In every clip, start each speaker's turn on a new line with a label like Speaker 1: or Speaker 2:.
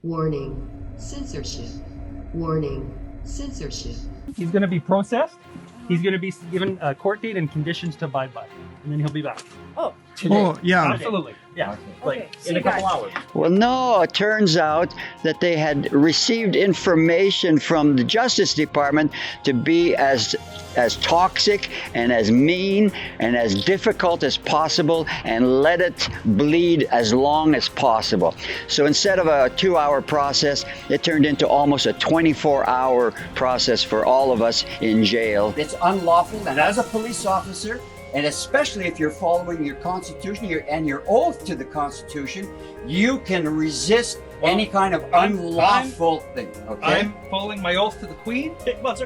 Speaker 1: Warning, censorship. Warning, censorship.
Speaker 2: He's going to be processed. He's going to be given a court date and conditions to abide by. And then he'll be back.
Speaker 3: Oh,
Speaker 2: Today.
Speaker 4: Oh, yeah.
Speaker 2: Absolutely. Yeah.
Speaker 3: Okay.
Speaker 2: Like
Speaker 3: See
Speaker 2: in a
Speaker 3: you
Speaker 2: couple
Speaker 3: guys.
Speaker 2: hours.
Speaker 5: Well, no, it turns out that they had received information from the Justice Department to be as toxic and as mean and as difficult as possible and let it bleed as long as possible. So instead of a 2-hour process, it turned into almost a 24-hour process for all of us in jail.
Speaker 6: It's unlawful, and as a police officer, and especially if you're following your Constitution and your oath to the Constitution, you can resist any kind of unlawful thing. Okay?
Speaker 2: I'm following my oath to the Queen.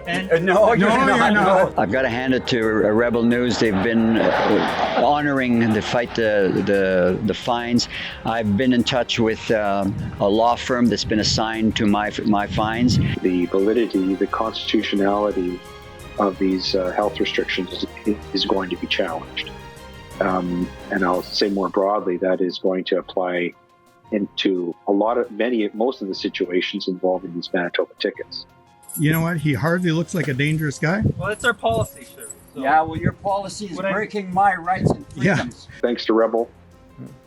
Speaker 2: And
Speaker 6: No, you're not. No.
Speaker 5: I've got to hand it to Rebel News. They've been honoring the fight, the fines. I've been in touch with a law firm that's been assigned to my fines.
Speaker 7: The validity, the constitutionality of these health restrictions is going to be challenged. And I'll say more broadly, that is going to apply into most of the situations involving these Manitoba tickets.
Speaker 4: You know what? He hardly looks like a dangerous guy.
Speaker 2: well, it's our policy, sir. So
Speaker 6: Yeah, well, your policy is breaking my rights and freedoms.
Speaker 7: Thanks to Rebel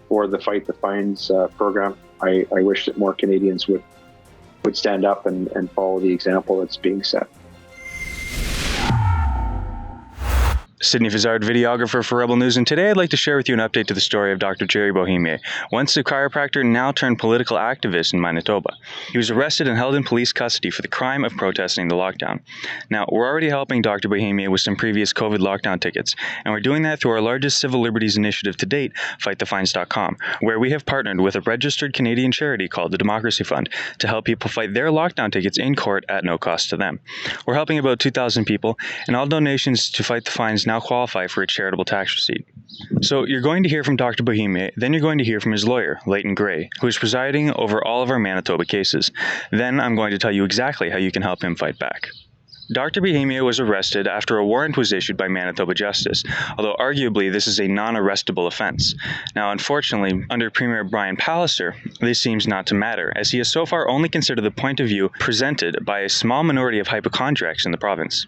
Speaker 7: for the Fight the Fines program. I wish that more Canadians would stand up and follow the example that's being set.
Speaker 8: Sydney Fizard, videographer for Rebel News, and today I'd like to share with you an update to the story of Dr. Gerry Bohemier, once a chiropractor, now turned political activist in Manitoba. He was arrested and held in police custody for the crime of protesting the lockdown. Now, we're already helping Dr. Bohemier with some previous COVID lockdown tickets, and we're doing that through our largest civil liberties initiative to date, FightTheFines.com, where we have partnered with a registered Canadian charity called the Democracy Fund to help people fight their lockdown tickets in court at no cost to them. We're helping about 2,000 people, and all donations to Fight the Fines now qualify for a charitable tax receipt. So you're going to hear from Dr. Bohemier, then you're going to hear from his lawyer, Leighton Gray, who is presiding over all of our Manitoba cases. Then I'm going to tell you exactly how you can help him fight back. Dr. Bohemier was arrested after a warrant was issued by Manitoba Justice, although arguably this is a non-arrestable offence. Now, unfortunately, under Premier Brian Pallister, this seems not to matter, as he has so far only considered the point of view presented by a small minority of hypochondriacs in the province.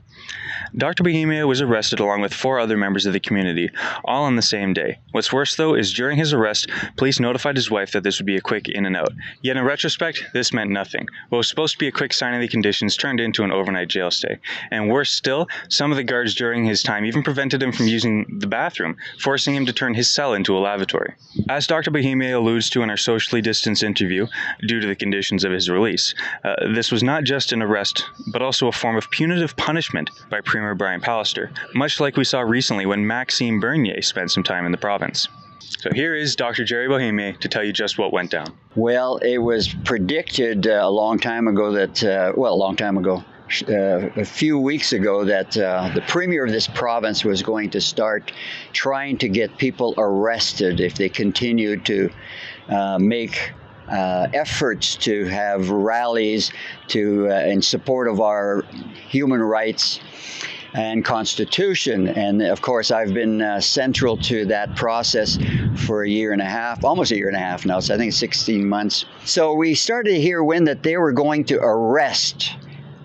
Speaker 8: Dr. Bohemier was arrested along with 4 other members of the community, all on the same day. What's worse, though, is during his arrest, police notified his wife that this would be a quick in and out. Yet in retrospect, this meant nothing. What was supposed to be a quick sign of the conditions turned into an overnight jail stay. And worse still, some of the guards during his time even prevented him from using the bathroom, forcing him to turn his cell into a lavatory. As Dr. Bohemier alludes to in our socially distanced interview, due to the conditions of his release, this was not just an arrest, but also a form of punitive punishment by Premier Brian Pallister, much like we saw recently when Maxime Bernier spent some time in the province. So here is Dr. Gerry Bohemier to tell you just what went down.
Speaker 5: Well, it was predicted a long time ago that, a few weeks ago, that the premier of this province was going to start trying to get people arrested if they continued to make efforts to have rallies in support of our human rights and Constitution. And of course, I've been central to that process for a year and a half, almost a year and a half now, so I think it's 16 months. So we started to hear wind that they were going to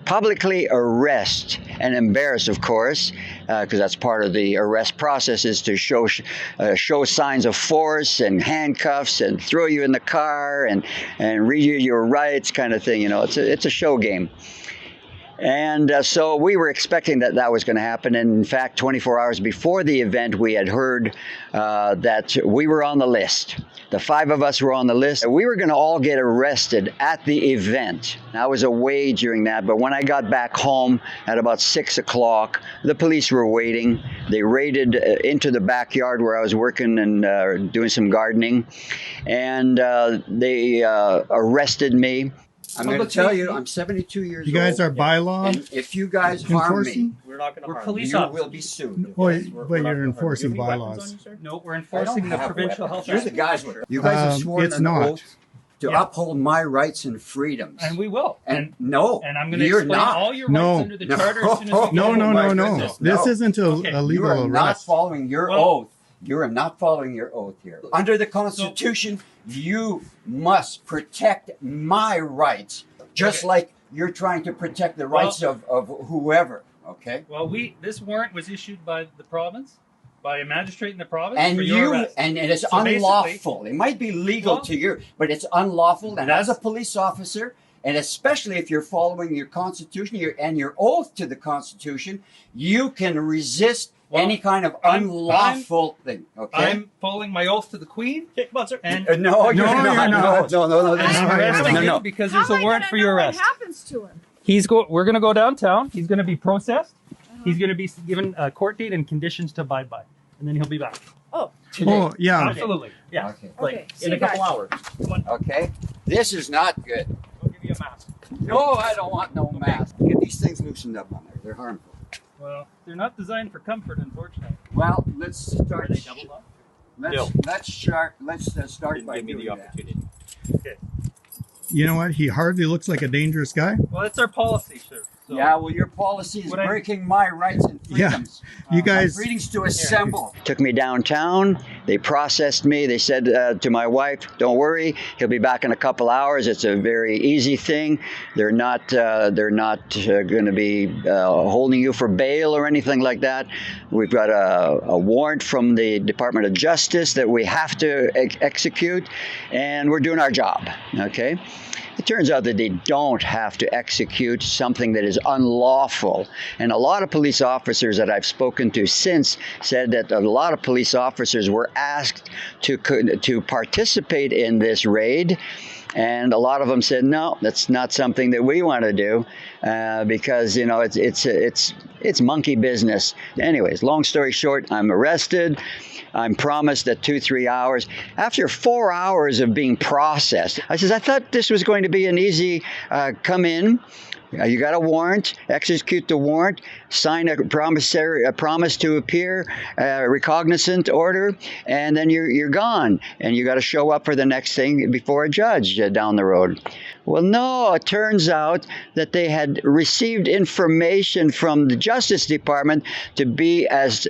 Speaker 5: publicly arrest and embarrass, of course, because that's part of the arrest process, is to show signs of force and handcuffs and throw you in the car and read you your rights, kind of thing. You know, it's a show game. And so we were expecting that was going to happen. And in fact, 24 hours before the event, we had heard that we were on the list. The 5 of us were on the list. We were going to all get arrested at the event. I was away during that, but when I got back home at about 6 o'clock, the police were waiting. They raided into the backyard where I was working and doing some gardening, and they arrested me.
Speaker 6: I'm going to tell you, I'm 72 years old.
Speaker 4: You guys are bylaw
Speaker 6: And if you guys harm me,
Speaker 4: enforcing?
Speaker 2: We're not going to
Speaker 6: we're
Speaker 2: harm
Speaker 6: police
Speaker 2: you.
Speaker 6: will be sued.
Speaker 4: But you're enforcing bylaws.
Speaker 2: No, we're enforcing the provincial health
Speaker 6: You're the guys with it. You guys have sworn
Speaker 4: It's
Speaker 6: an
Speaker 4: not.
Speaker 6: oath to uphold my rights and freedoms.
Speaker 2: And we will.
Speaker 6: And no,
Speaker 2: And I'm going to
Speaker 6: you're
Speaker 2: explain
Speaker 6: not.
Speaker 2: all your
Speaker 4: No.
Speaker 2: rights under the charter as soon as we
Speaker 4: No,
Speaker 2: get
Speaker 4: no,
Speaker 2: home.
Speaker 4: no, no.
Speaker 6: goodness,
Speaker 4: This
Speaker 6: no.
Speaker 4: isn't
Speaker 2: Okay,
Speaker 4: a
Speaker 6: You
Speaker 4: legal
Speaker 6: are not
Speaker 4: arrest.
Speaker 6: following your
Speaker 2: Well,
Speaker 6: oath You are not following your oath here. Under the Constitution, you must protect my rights, just like you're trying to protect the rights of whoever. Okay.
Speaker 2: Well, this warrant was issued by the province, by a magistrate in the province,
Speaker 6: And
Speaker 2: for your arrest.
Speaker 6: and it is
Speaker 2: So
Speaker 6: unlawful. It might be legal to you, but it's unlawful. And as a police officer, and especially if you're following your Constitution and your oath to the Constitution, you can resist any kind of unlawful thing. Okay.
Speaker 2: I'm following my oath to the Queen. And
Speaker 6: No, you're not. No.
Speaker 2: I'm arresting
Speaker 6: No.
Speaker 2: him because there's a warrant for your arrest.
Speaker 3: What happens to him?
Speaker 2: We're going to go downtown. He's going to be processed. He's going to be given a court date and conditions to abide by, and then he'll be back.
Speaker 3: Oh,
Speaker 4: Oh, yeah.
Speaker 2: Absolutely. Yeah.
Speaker 6: Okay.
Speaker 2: Like
Speaker 3: Okay. See
Speaker 2: in a
Speaker 3: you
Speaker 2: couple
Speaker 3: guys.
Speaker 2: hours. Come on.
Speaker 6: Okay. This is not good.
Speaker 2: I'll give you a mask.
Speaker 6: No, I don't want no mask. Get these things loosened up on there. They're harmful.
Speaker 2: Well, they're not designed for comfort, unfortunately.
Speaker 6: Well, let's start.
Speaker 2: Are they double up?
Speaker 6: Let's start by doing that.
Speaker 2: Okay.
Speaker 4: You know what? He hardly looks like a dangerous guy.
Speaker 2: Well, that's our policy, sir. So,
Speaker 6: Yeah, well, your policy is
Speaker 2: What I-
Speaker 6: breaking my rights and
Speaker 4: Yeah.
Speaker 6: freedoms.
Speaker 4: You
Speaker 6: My
Speaker 4: guys,
Speaker 6: freedoms to assemble.
Speaker 5: Took me downtown. They processed me. They said to my wife, "Don't worry, he'll be back in a couple hours. It's a very easy thing. They're not going to be holding you for bail or anything like that. We've got a warrant from the Department of Justice that we have to execute, and we're doing our job." Okay. It turns out that they don't have to execute something that is unlawful. And a lot of police officers that I've spoken to since said that a lot of police officers were asked to participate in this raid. And a lot of them said, no, that's not something that we want to do because, you know, it's monkey business. Anyways, long story short, I'm arrested. I'm promised that 2-3 hours. After 4 hours of being processed, I says, I thought this was going to be an easy come in. You got a warrant, execute the warrant, sign a promise to appear, recognizant order, and then you're gone. And you got to show up for the next thing before a judge down the road. Well, no, it turns out that they had received information from the Justice Department to be as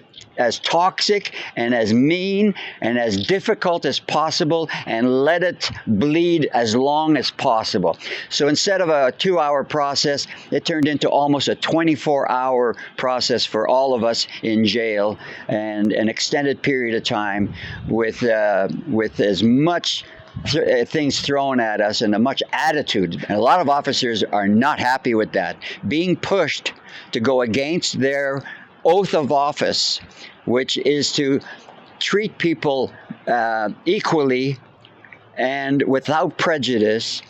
Speaker 5: toxic and as mean and as difficult as possible and let it bleed as long as possible. So instead of a 2-hour process, it turned into almost a 24-hour process for all of us in jail, and an extended period of time with as much things thrown at us and a much attitude. And a lot of officers are not happy with that, being pushed to go against their oath of office, which is to treat people equally and without prejudice,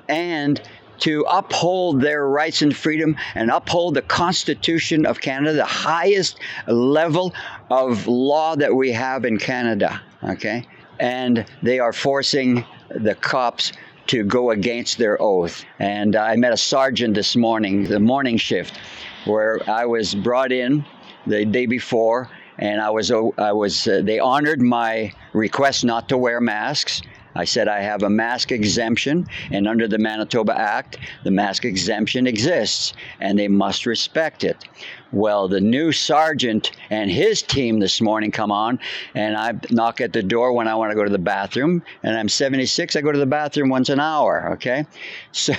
Speaker 5: and to uphold their rights and freedom and uphold the Constitution of Canada, the highest level of law that we have in Canada, okay? And they are forcing the cops to go against their oath. And I met a sergeant this morning, the morning shift, where I was brought in the day before, and they honored my request not to wear masks. I said I have a mask exemption, and under the Manitoba Act, the mask exemption exists, and they must respect it. Well, the new sergeant and his team this morning come on, and I knock at the door when I want to go to the bathroom, and I'm 76. I go to the bathroom once an hour, okay? So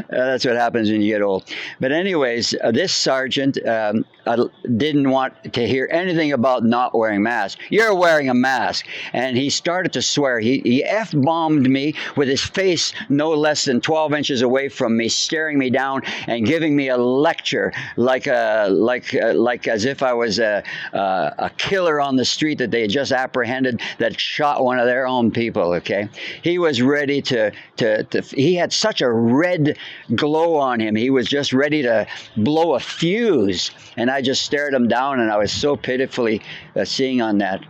Speaker 5: that's what happens when you get old. But anyways, this sergeant didn't want to hear anything about not wearing masks. You're wearing a mask. And he started to swear. He F-bombed me with his face no less than 12 inches away from me, staring me down and giving me a lecture like as if I was a killer on the street that they had just apprehended that shot one of their own people, okay? He was ready he had such a red glow on him. He was just ready to blow a fuse. And I just stared him down, and I was so pitifully seeing on that.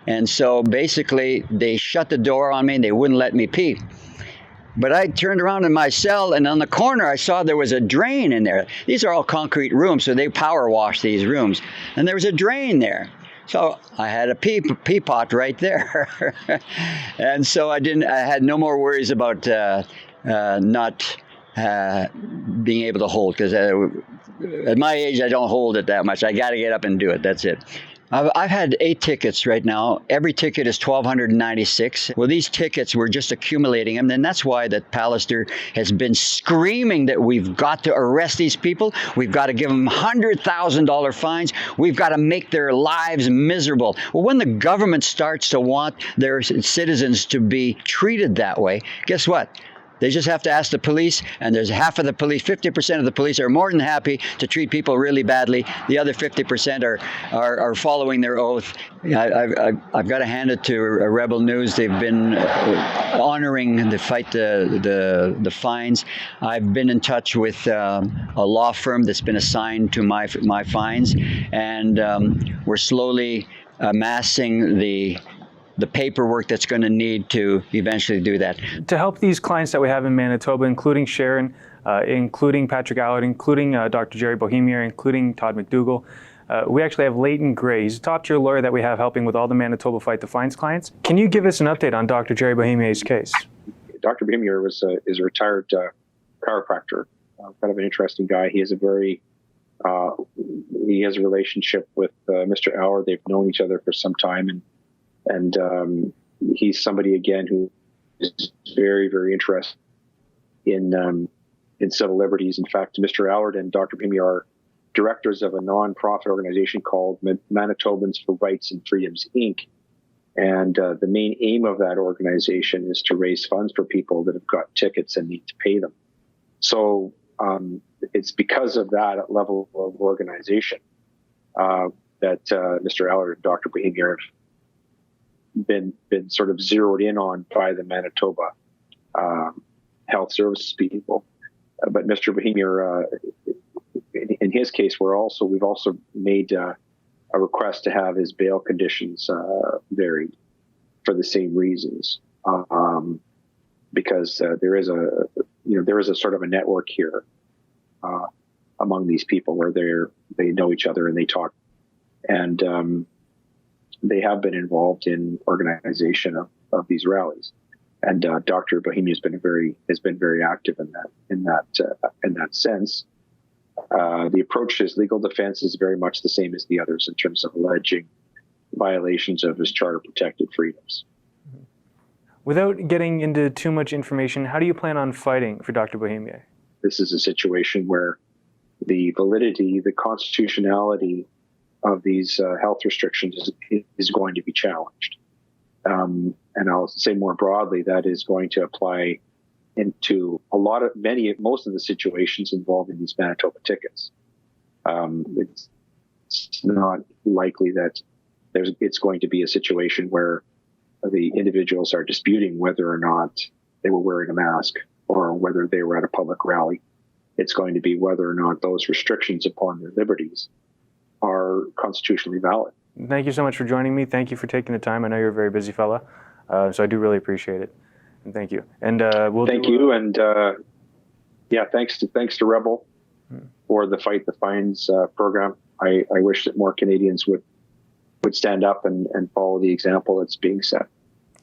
Speaker 5: And so basically, they shut the door on me, and they wouldn't let me pee. But I turned around in my cell, and on the corner, I saw there was a drain in there. These are all concrete rooms, so they power wash these rooms. And there was a drain there. So I had a pee pot right there. And so I had no more worries about not being able to hold, because at my age, I don't hold it that much. I got to get up and do it. That's it. I've had 8 tickets right now. Every ticket is $1,296. Well, these tickets, we're just accumulating them, and that's why that Pallister has been screaming that we've got to arrest these people. We've got to give them $100,000 fines. We've got to make their lives miserable. Well, when the government starts to want their citizens to be treated that way, guess what? They just have to ask the police, and there's half of the police, 50% of the police are more than happy to treat people really badly. The other 50% are following their oath. I've got to hand it to Rebel News. They've been honoring the fight, the fines. I've been in touch with a law firm that's been assigned to my fines, and we're slowly amassing the paperwork that's going to need to eventually do that.
Speaker 3: To help these clients that we have in Manitoba, including Sharon, including Patrick Allard, including Dr. Gerry Bohemier, including Todd McDougall, we actually have Leighton Gray. He's a top-tier lawyer that we have helping with all the Manitoba Fight the Fines clients. Can you give us an update on Dr. Gerry Bohemier's case?
Speaker 7: Dr. Bohemier is a retired chiropractor, kind of an interesting guy. He has a relationship with Mr. Allard. They've known each other for some time, and he's somebody, again, who is very, very interested in civil liberties. In fact, Mr. Allard and Dr. Bohemi are directors of a non-profit organization called Manitobans for Rights and Freedoms, Inc. And the main aim of that organization is to raise funds for people that have got tickets and need to pay them. So it's because of that level of organization that Mr. Allard and Dr. Bohemi have been sort of zeroed in on by the Manitoba health services people. But Mr. Bohemier, in his case, we've also made a request to have his bail conditions varied for the same reasons, because there is a sort of a network here among these people where they know each other and they talk, and they have been involved in organization of these rallies, and Dr. Bohemi has been very active in that sense. The approach to his legal defense is very much the same as the others in terms of alleging violations of his charter-protected freedoms.
Speaker 3: Without getting into too much information, how do you plan on fighting for Dr. Bohemier?
Speaker 7: This is a situation where the validity, the constitutionality of these health restrictions is going to be challenged. And I'll say more broadly, that is going to apply into most of the situations involving these Manitoba tickets. It's not likely that it's going to be a situation where the individuals are disputing whether or not they were wearing a mask or whether they were at a public rally. It's going to be whether or not those restrictions upon their liberties are constitutionally valid.
Speaker 3: Thank you so much for joining me. Thank you for taking the time. I know you're a very busy fella, so I do really appreciate it. And thank you. And
Speaker 7: thanks to Rebel for the Fight the Fines program. I wish that more Canadians would stand up and follow the example that's being set.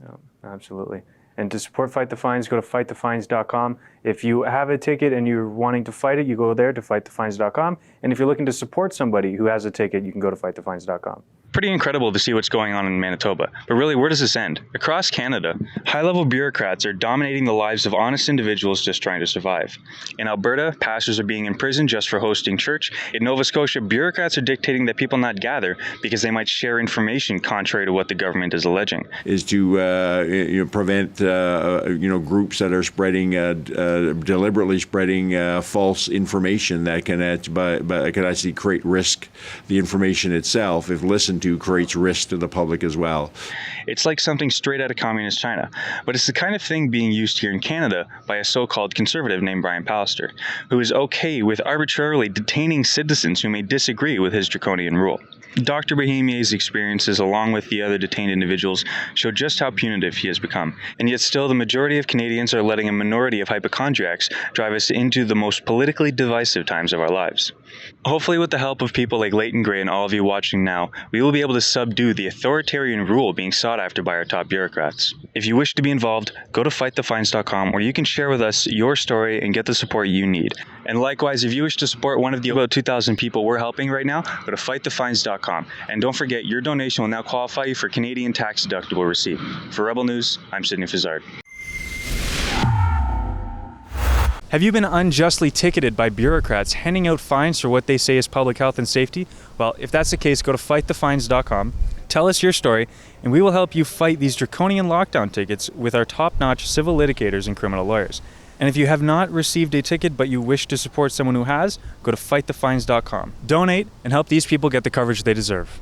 Speaker 3: Oh, absolutely. And to support Fight the Fines, go to fightthefines.com. If you have a ticket and you're wanting to fight it, you go there to fightthefines.com. And if you're looking to support somebody who has a ticket, you can go to fightthefines.com.
Speaker 8: Pretty incredible to see what's going on in Manitoba. But really, where does this end? Across Canada, high-level bureaucrats are dominating the lives of honest individuals just trying to survive. In Alberta, pastors are being imprisoned just for hosting church. In Nova Scotia, bureaucrats are dictating that people not gather because they might share information contrary to what the government is alleging.
Speaker 9: Is to prevent groups that are spreading deliberately spreading false information that can actually create risk. The information itself, if listened to, creates risk to the public as well.
Speaker 8: It's like something straight out of communist China, but it's the kind of thing being used here in Canada by a so-called conservative named Brian Pallister, who is okay with arbitrarily detaining citizens who may disagree with his draconian rule. Dr. Bohemier's experiences, along with the other detained individuals, show just how punitive he has become. And yet still, the majority of Canadians are letting a minority of hypochondriacs drive us into the most politically divisive times of our lives. Hopefully, with the help of people like Leighton Gray and all of you watching now, we will be able to subdue the authoritarian rule being sought after by our top bureaucrats. If you wish to be involved, go to fightthefines.com, where you can share with us your story and get the support you need. And likewise, if you wish to support one of the about 2,000 people we're helping right now, go to fightthefines.com. And don't forget, your donation will now qualify you for Canadian tax-deductible receipt. For Rebel News, I'm Sidney Fazard.
Speaker 3: Have you been unjustly ticketed by bureaucrats handing out fines for what they say is public health and safety? Well, if that's the case, go to fightthefines.com, tell us your story, and we will help you fight these draconian lockdown tickets with our top-notch civil litigators and criminal lawyers. And if you have not received a ticket but you wish to support someone who has, go to fightthefines.com. Donate and help these people get the coverage they deserve.